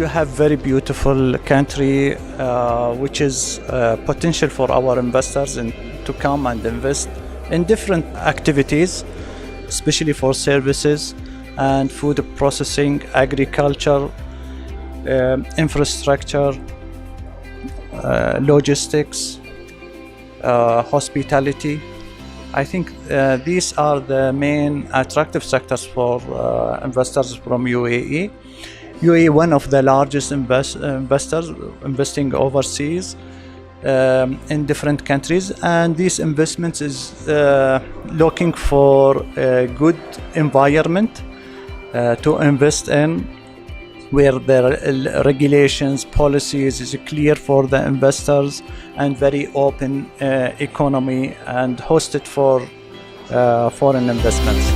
have very beautiful country, which is potential for our investors to come and invest in different activities, especially for services and food processing, agriculture, infrastructure, logistics, hospitality. I think these are the main attractive sectors for investors from UAE. UAE, one of the largest investors investing overseas in different countries, and these investments is looking for a good environment to invest in, where the regulations, policies is clear for the investors, and very open economy and hosted for foreign investments.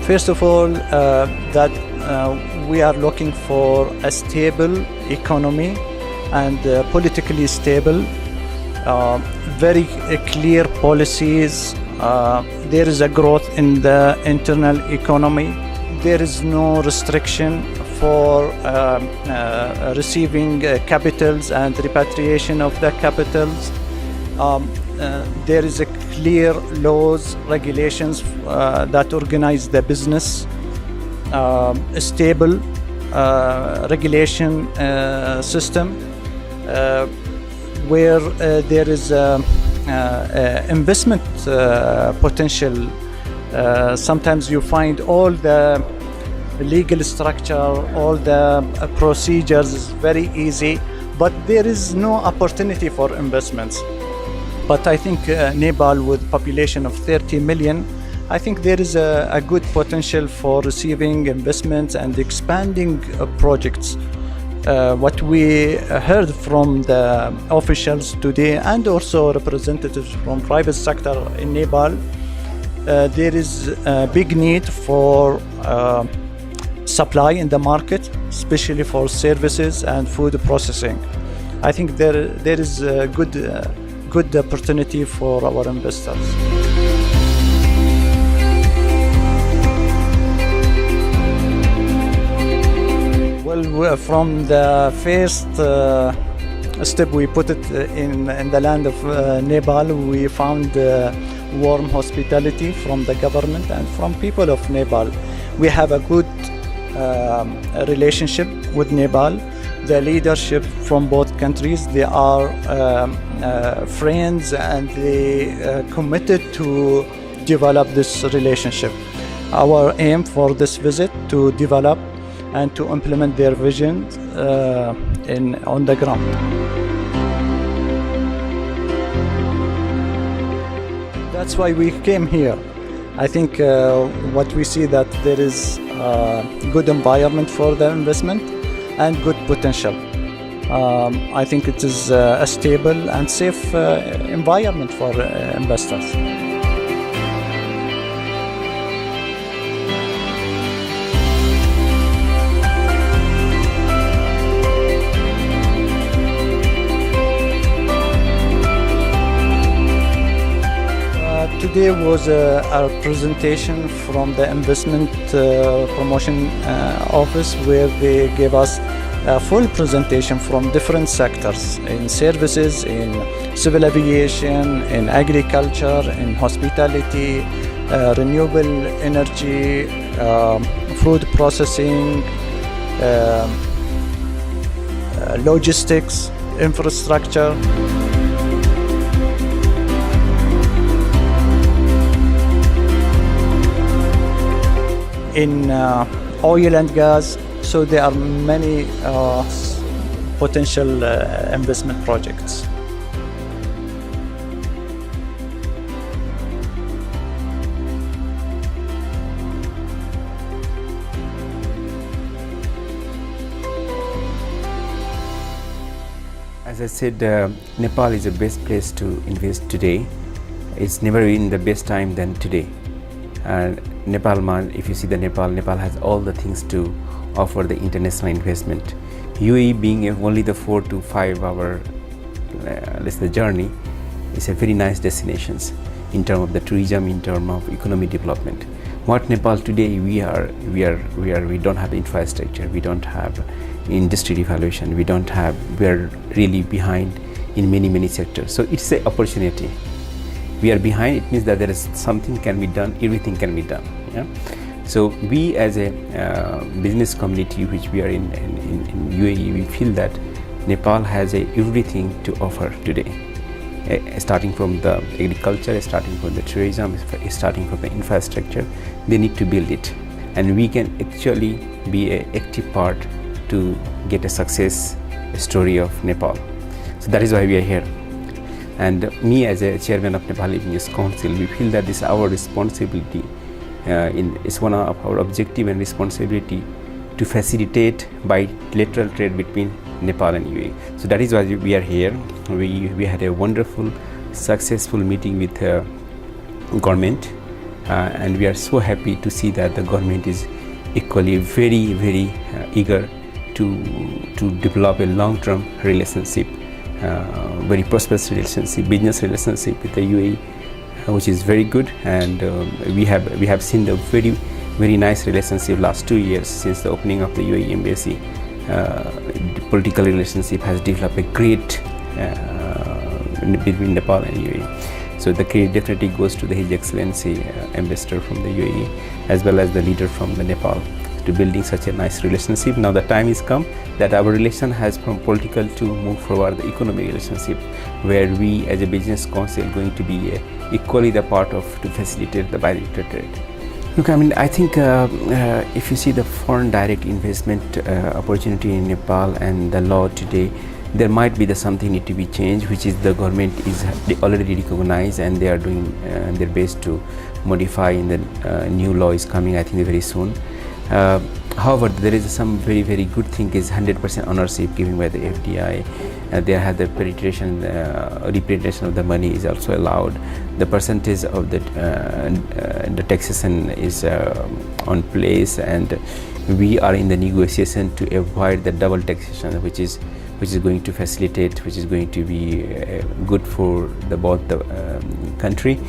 First of all, that we are looking for a stable economy and politically stable, very clear policies. There is a growth in the internal economy. There is no restriction for receiving capitals and repatriation of the capitals. There is a clear laws, regulations that organize the business, a stable regulation system where there is investment potential. Sometimes you find all the legal structure, all the procedures is very easy, but there is no opportunity for investments. But I think Nepal, with population of 30 million, I think there is a good potential for receiving investments and expanding projects. What we heard from the officials today, and also representatives from private sector in Nepal, there is a big need for supply in the market, especially for services and food processing. I think there is a good opportunity for our investors. Well, from the first step we put it in the land of Nepal, we found warm hospitality from the government and from people of Nepal. We have a good relationship with Nepal. The leadership from both countries, they are friends, and they committed to develop this relationship. Our aim for this visit to develop and to implement their vision on the ground. That's why we came here. I think what we see that there is good environment for the investment and good potential. I think it is a stable and safe environment for investors. Today was a presentation from the investment promotion office, where they gave us a full presentation from different sectors, in services, in civil aviation, in agriculture, in hospitality, renewable energy, food processing, logistics, infrastructure. In oil and gas, so there are many potential investment projects. As I said, Nepal is the best place to invest today. It's never been the best time than today. Nepal, if you see the Nepal has all the things to offer the international investment. UAE being only the 4 to 5 hour journey, is a very nice destination. in terms of the tourism, in terms of economic development. What Nepal today, we don't have the infrastructure, we don't have industry evaluation, we are really behind in many sectors. So it's an opportunity. We are behind, it means that there is something can be done, everything can be done. Yeah? So we as a business community which we are in UAE, we feel that Nepal has everything to offer today. Starting from the agriculture, starting from the tourism, starting from the infrastructure, they need to build it, and we can actually be an active part to get a success story of Nepal. So that is why we are here. And me as a chairman of Nepali Business Council, we feel that this is our responsibility. It's one of our objective and responsibility to facilitate bilateral trade between Nepal and UAE. So that is why we are here. We had a wonderful, successful meeting with government, and we are so happy to see that the government is equally very eager to develop a long-term relationship, very prosperous relationship, business relationship with the UAE, which is very good. And we have seen the very nice relationship last 2 years since the opening of the UAE embassy. The political relationship has developed a great between Nepal and UAE. So the credit definitely goes to His Excellency Ambassador from the UAE, as well as the leader from the Nepal, to building such a nice relationship. Now the time is come that our relation has from political to move forward the economic relationship, where we as a business council going to be equally the part of to facilitate the bilateral trade. Look, I mean, I think if you see the foreign direct investment opportunity in Nepal and the law today, there might be something need to be changed, which is the government is already recognized, and they are doing their best to modify. In the new law is coming, I think, very soon. However, there is some very good thing is 100% ownership given by the FDI. They have the repatriation of the money is also allowed. The percentage of the taxation is on place, and we are in the negotiation to avoid the double taxation, which is going to facilitate, which is going to be good for both the country.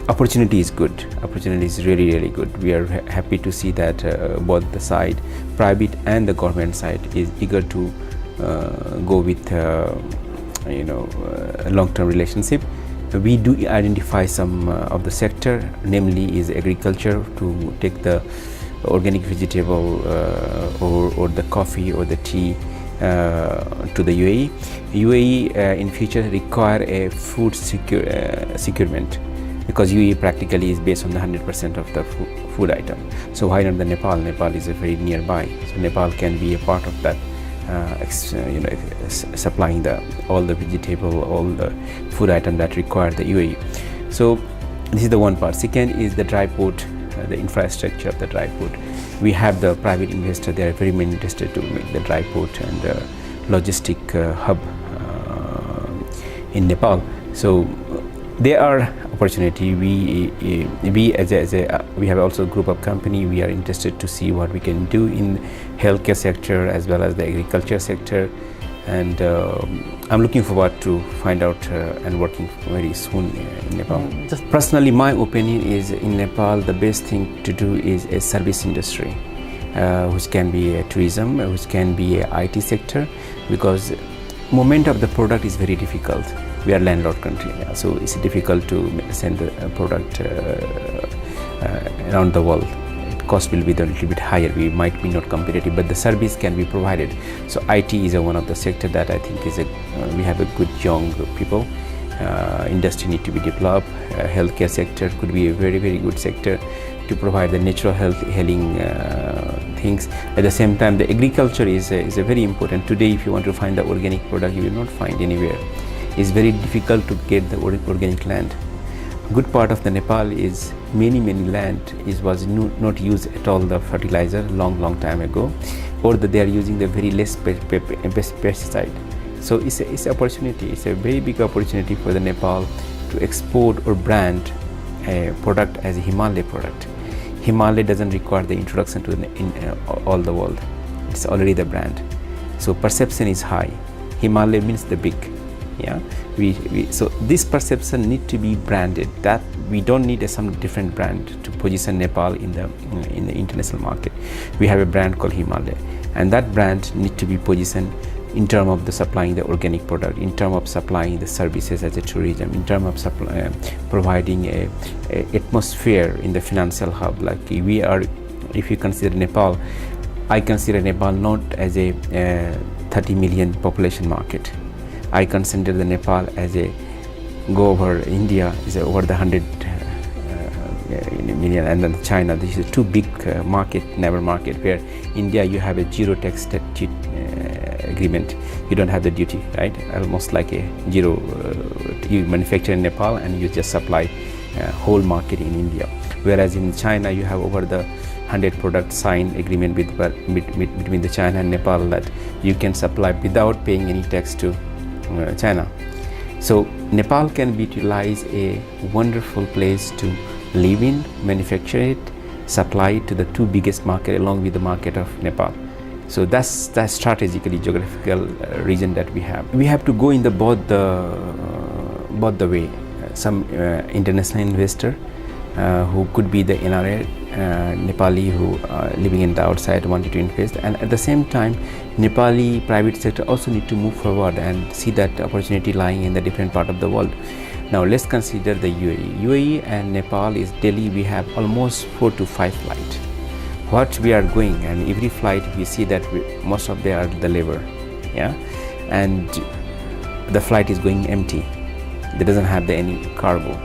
Opportunity is good. Opportunity is really good. We are happy to see that both the side, private and the government side, is eager to go with a long-term relationship. We do identify some of the sector, namely is agriculture, to take the organic vegetable or the coffee or the tea to the UAE. UAE in future require a food securement, because UAE practically is based on the 100% of the food item. So why not the Nepal? Nepal is very nearby, so Nepal can be a part of that, supplying all the vegetable, all the food item that require the UAE. So this is the one part. Second is the dry port, the infrastructure of the dry port. We have the private investor, they are very much interested to make the dry port and logistic hub in Nepal. So there are opportunity. We as a we have also a group of company. We are interested to see what we can do in healthcare sector as well as the agriculture sector, and I'm looking forward to find out and working very soon in Nepal. Just personally, my opinion is in Nepal the best thing to do is a service industry, which can be a tourism, which can be a IT sector, because movement of the product is very difficult. We are landlord country, so it's difficult to send the product around the world. Cost will be a little bit higher. We might be not competitive, but the service can be provided. So IT is one of the sector that I think is we have a good young people. Industry need to be developed. Healthcare sector could be a very good sector to provide the natural healing things. At the same time, the agriculture is a very important. Today, if you want to find the organic product, you will not find anywhere. It's very difficult to get the organic land. Good part of the Nepal is many land was not used at all the fertilizer long time ago, or that they are using the very less pesticide. So it's an opportunity. It's a very big opportunity for the Nepal to export or brand a product as a Himalaya product. Himalaya doesn't require the introduction to all the world. It's already the brand. So perception is high. Himalaya means the big. So we are very happy to see that Nepal is eager to Yeah, so this perception need to be branded, that we don't need some different brand to position Nepal in the international market. We have a brand called Himalaya, and that brand need to be positioned in terms of the supplying the organic product, in terms of supplying the services as a tourism, in terms of providing a atmosphere in the financial hub. Like we are, if you consider Nepal, I consider Nepal not as a 30 million population market. I consider the Nepal as a go over India is over the 100 million, and then China. This is two big neighbor market, where India you have a zero tax statute agreement. You don't have the duty, right? Almost like a zero. You manufacture in Nepal and you just supply whole market in India. Whereas in China you have over the 100 product signed agreement between the China and Nepal that you can supply without paying any tax to China. So Nepal can be utilized a wonderful place to live in, manufacture it, supply it to the two biggest market along with the market of Nepal. So that's strategically geographical region that we have. We have to go in the both the way. Some international investor who could be the NRA Nepali who are living in the outside wanted to invest, and at the same time Nepali private sector also need to move forward and see that opportunity lying in the different part of the world. Now let's consider the UAE and Nepal is daily we have almost 4 to 5 flights. What we are going, and every flight we see that most of them are the labor, yeah, and the flight is going empty. It doesn't have any cargo.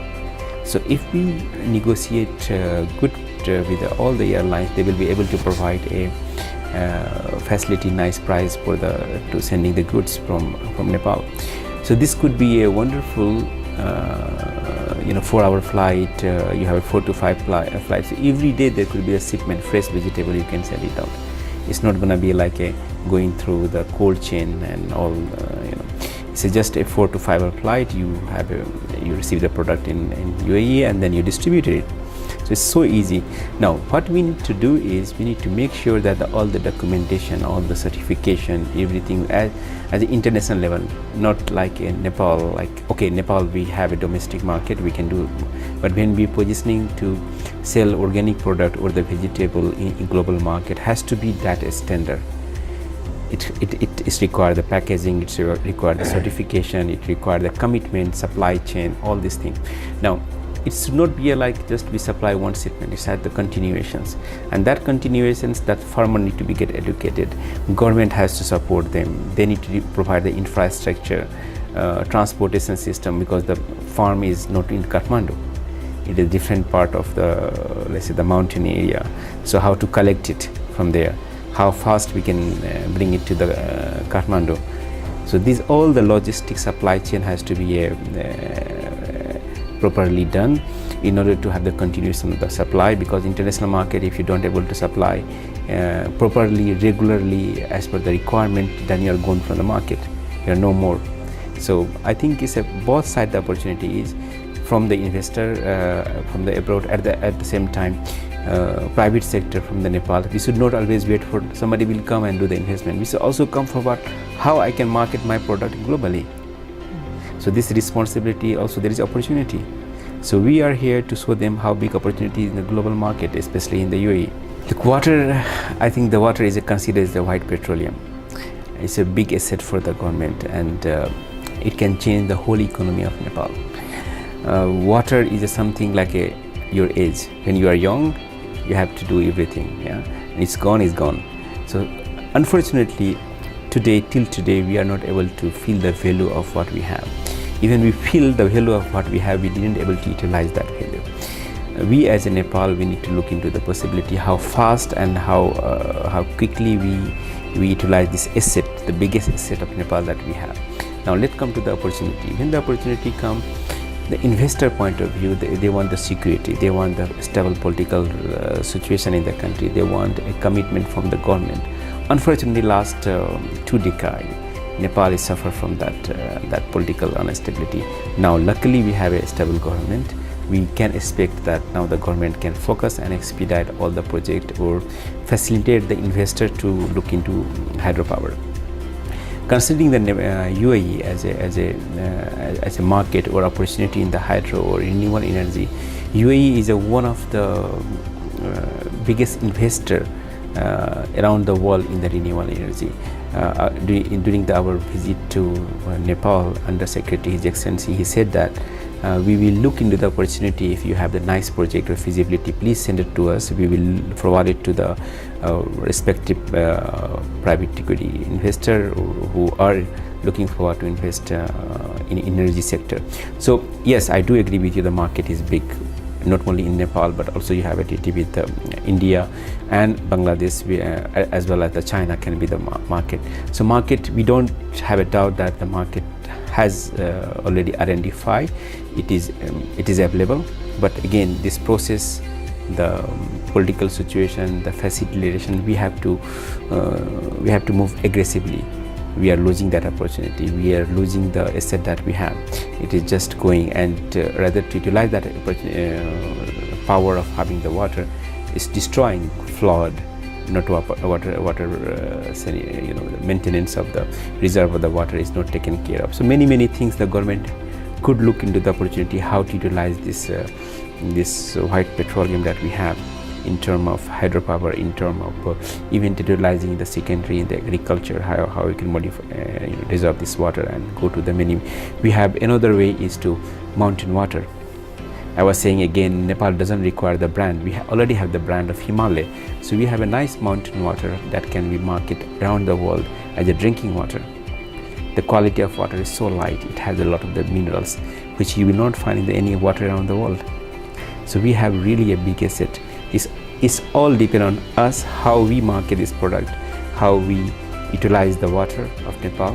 So if we negotiate good with all the airlines, they will be able to provide a facility, nice price for to sending the goods from Nepal. So this could be a wonderful 4-hour flight. You have 4 to 5 flights. So every day there could be a shipment, fresh vegetable, you can send it out. It's not going to be like going through the cold chain and all. It's just a 4 to 5 hour flight. You receive the product in UAE and then you distribute it. So it's so easy. Now what we need to do is we need to make sure that all the documentation, all the certification, everything at the international level, not like in Nepal. Like okay, Nepal we have a domestic market, we can do, but when we positioning to sell organic product or the vegetable in global market, has to be that standard. It is require the packaging, it require the certification, it require the commitment, supply chain, all these things. Now it should not be like just we supply one shipment, it's at the continuations, and that continuations, that farmer need to be get educated, government has to support them, they need to provide the infrastructure, transportation system, because the farm is not in Kathmandu, it is different part of the, let's say, the mountain area. So how to collect it from there, how fast we can bring it to the Kathmandu. So these all the logistics supply chain has to be properly done in order to have the continuation of the supply, because international market, if you don't able to supply properly, regularly as per the requirement, then you are gone from the market, you are no more. So I think it's a both side the opportunity is from the investor from the abroad, at the same time private sector from the Nepal. We should not always wait for somebody will come and do the investment. We should also come forward how I can market my product globally. So this responsibility, also there is opportunity. So we are here to show them how big opportunity in the global market, especially in the UAE. The water, I think the water is considered as the white petroleum. It's a big asset for the government, and it can change the whole economy of Nepal. Water is something like your age. When you are young, you have to do everything, yeah, and it's gone, is gone. So unfortunately till today we are not able to feel the value of what we have. Even we feel the value of what we have, we didn't able to utilize that value. We as a Nepal, we need to look into the possibility how fast and how quickly we utilize this asset, the biggest asset of Nepal that we have. Now let's come to the opportunity. When the opportunity comes, the investor point of view, they want the security, they want the stable political situation in the country, they want a commitment from the government. Unfortunately, last 2 decades, Nepal is suffer from that political instability. Now luckily we have a stable government. We can expect that now the government can focus and expedite all the project or facilitate the investor to look into hydropower. Considering the UAE as a market or opportunity in the hydro or renewable energy, UAE is one of the biggest investor around the world in the renewable energy. During our visit to Nepal, Under Secretary His Excellency, he said that we will look into the opportunity. If you have the nice project or feasibility, please send it to us. We will forward it to the respective private equity investor who are looking forward to invest in energy sector. So yes, I do agree with you, the market is big, not only in Nepal but also you have a TT with India and Bangladesh, as well as the China can be the market. So market, we don't have a doubt that the market has already identified, it is available. But again, this process, the political situation, the facilitation, we have to move aggressively. We are losing that opportunity, we are losing the asset that we have. It is just going, and rather to utilize that power of having the water is destroying flood, not water maintenance of the reserve of the water is not taken care of. So many things the government could look into the opportunity how to utilize this white petroleum that we have, in terms of hydropower, in terms of even utilizing the secondary in the agriculture, how we can modify, reserve this water and go to the many. We have another way is to mountain water. I was saying again, Nepal doesn't require the brand. We already have the brand of Himalaya. So we have a nice mountain water that can be marketed around the world as a drinking water. The quality of water is so light, it has a lot of the minerals which you will not find in any water around the world. So we have really a big asset. It's all depend on us, how we market this product, how we utilize the water of Nepal,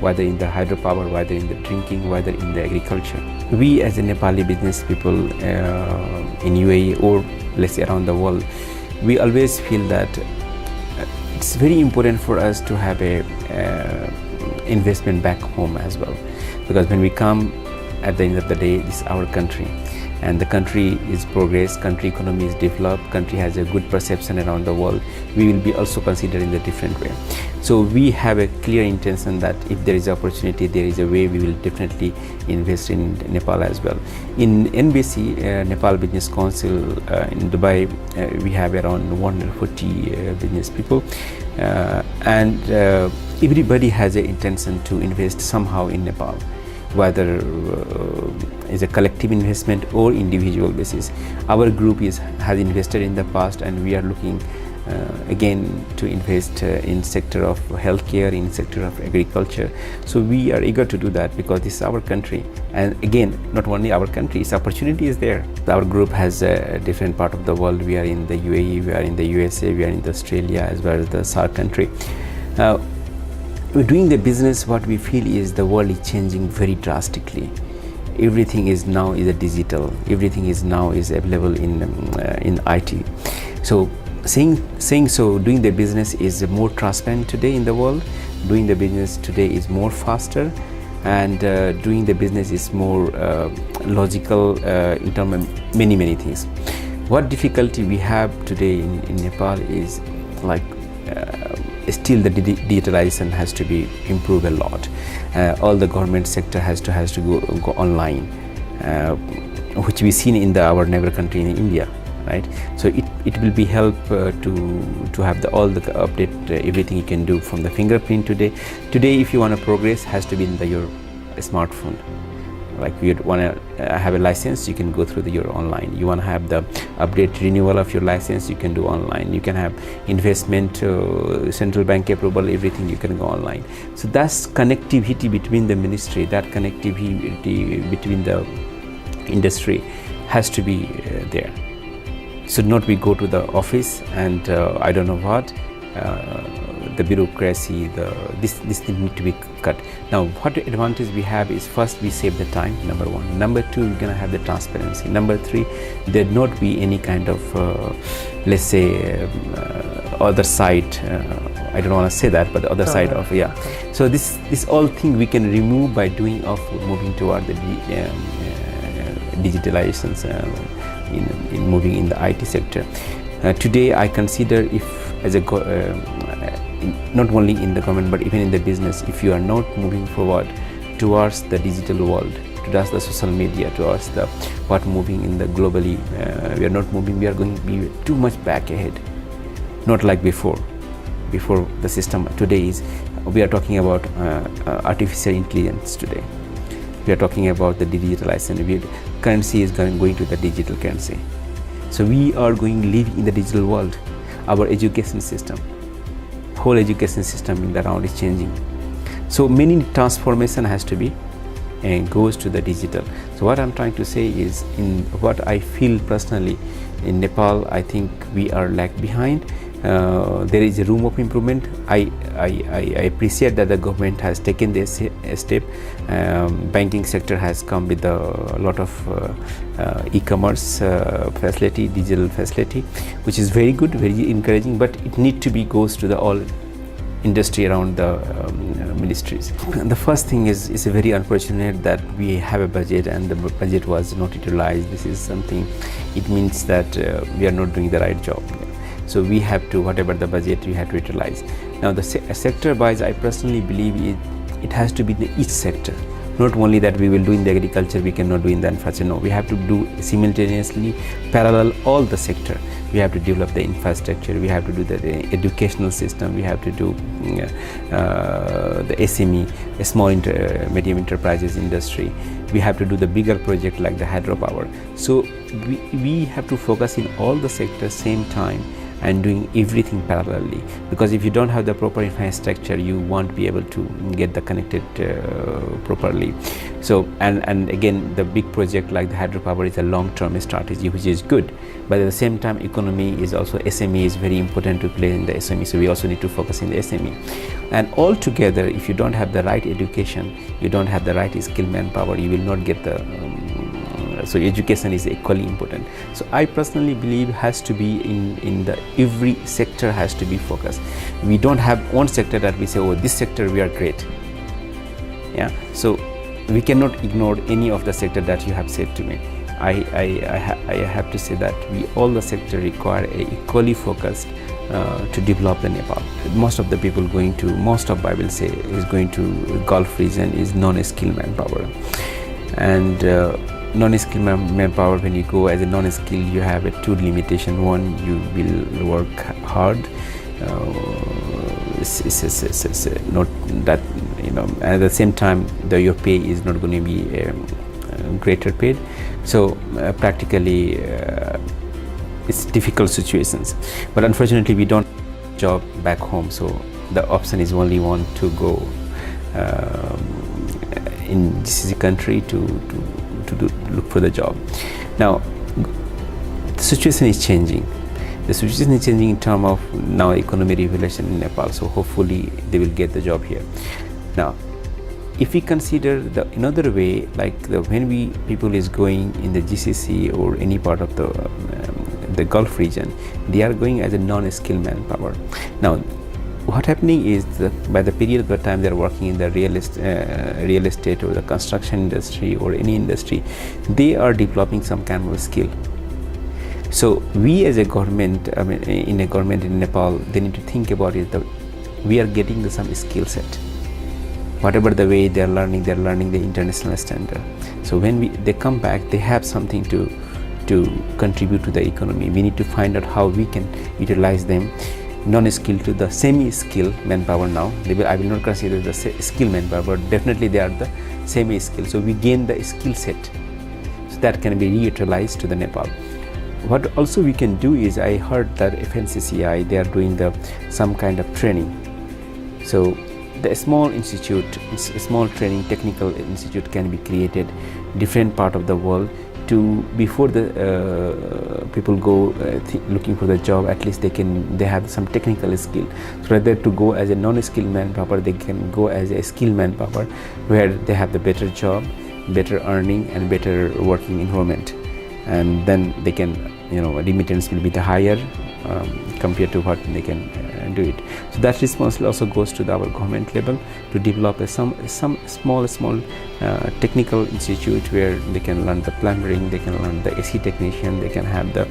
whether in the hydropower, whether in the drinking, whether in the agriculture. We as a Nepali business people in UAE or let's say around the world, we always feel that it's very important for us to have a investment back home as well, because when we come, at the end of the day, this is our country, and the country is progress, country economy is developed, country has a good perception around the world. We will be also considered in a different way. So we have a clear intention that if there is opportunity, there is a way, we will definitely invest in Nepal as well. In NBC, Nepal Business Council in Dubai, we have around 140 business people, and everybody has an intention to invest somehow in Nepal, whether is a collective investment or individual basis. Our group has invested in the past, and we are looking again to invest in sector of healthcare, in sector of agriculture. So we are eager to do that because this is our country, and again, not only our country, its opportunity is there. Our group has a different part of the world. We are in the UAE, we are in the USA, we are in Australia, as well as the SAARC country. We're doing the business, what we feel is the world is changing very drastically. Everything is now is a digital, everything is now is available in IT. So saying so, doing the business is more transparent today in the world. Doing the business today is more faster, and doing the business is more logical in terms of many things. What difficulty we have today in Nepal is like still the digitalization has to be improved a lot. All the government sector has to go online, which we seen in our neighbor country in India, right? So it will be help to have all the update, everything you can do from the fingerprint today. Today, if you want to progress, has to be in your smartphone. Like you want to have a license, you can go through your online. You want to have the update renewal of your license, you can do online. You can have investment, central bank approval, everything you can go online. So that's connectivity between the ministry, that connectivity between the industry has to be there. So not we go to the office and I don't know what, the bureaucracy, this thing need to be cut. Now what advantage we have is, first we save the time, number one. Number two, we're gonna have the transparency. Number three, there not be any kind of let's say other side, I don't want to say that, but the other side of, yeah. So this all thing we can remove by doing of moving toward the digitalizations in moving in the IT sector. Today I consider, if as a not only in the government but even in the business, if you are not moving forward towards the digital world, towards the social media, towards the what moving in the globally, we are not moving, we are going to be too much back ahead, not like before. Before the system today is, we are talking about artificial intelligence today. We are talking about the digitalization. Currency is going to the digital currency. So we are going to live in the digital world. Our education system, whole education system in the round is changing. So many transformation has to be and goes to the digital. So what I'm trying to say is, in what I feel personally in Nepal, I think we are lag behind. There is a room of improvement. I appreciate that the government has taken this step. Banking sector has come with a lot of e-commerce facility, digital facility, which is very good, very encouraging, but it need to be goes to the all industry around the ministries. The first thing is, it's very unfortunate that we have a budget and the budget was not utilized. This is something, it means that we are not doing the right job. So we have to, whatever the budget, we have to utilize. Now the sector wise, I personally believe it has to be the each sector. Not only that we will do in the agriculture, we cannot do in the infrastructure. No, we have to do simultaneously, parallel all the sector. We have to develop the infrastructure, we have to do the educational system, we have to do the SME, small medium enterprises industry. We have to do the bigger project like the hydropower. So we have to focus in all the sectors same time and doing everything parallelly, because if you don't have the proper infrastructure, you won't be able to get the connected properly. So and again, the big project like the hydropower is a long-term strategy, which is good, but at the same time economy is also, SME is very important to play in the SME, so we also need to focus in the SME. And all together, if you don't have the right education, you don't have the right skill manpower, you will not get the so education is equally important. So I personally believe has to be in the every sector has to be focused. We don't have one sector that we say, oh, this sector we are great. Yeah, so we cannot ignore any of the sector that you have said to me. I have to say that all the sector require a equally focused to develop the Nepal. Most of the people going to, I will say, is going to Gulf region is non-skilled manpower. And non-skilled manpower, when you go as a non-skilled, you have a two limitation. One, you will work hard. It's not that, you know, and at the same time, your pay is not going to be greater paid. So practically, it's difficult situations. But unfortunately, we don't have a job back home. So the option is only one to go in GCC country to look for the job. Now the situation is changing. The situation is changing in terms of now economy revolution in Nepal. So hopefully they will get the job here. Now, if we consider another way, like when people is going in the GCC or any part of the Gulf region, they are going as a non-skilled manpower. Now, what happening is that by the period of the time they are working in the real estate or the construction industry or any industry, they are developing some kind of skill. So we as a government, in a government in Nepal, they need to think about it that we are getting some skill set. Whatever the way they are learning the international standard. So when they come back, they have something to contribute to the economy. We need to find out how we can utilize them, non-skilled to the semi-skilled manpower now. I will not consider the skilled manpower, but definitely they are the semi-skilled. So we gain the skill set, so that can be reutilized to the Nepal. What also we can do is, I heard that FNCCI, they are doing some kind of training. So the small institute, small training technical institute can be created different part of the world, to before the people go looking for the job, at least they have some technical skill. So rather to go as a non-skilled manpower, they can go as a skilled manpower, where they have the better job, better earning and better working environment, and then they can, remittance will be the higher compared to what they can do it. So that responsibility also goes to our government level to develop some small technical institute where they can learn the plumbing, they can learn the AC technician, they can have the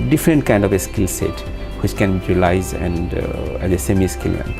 different kind of a skill set which can be utilized and as a semi-skilled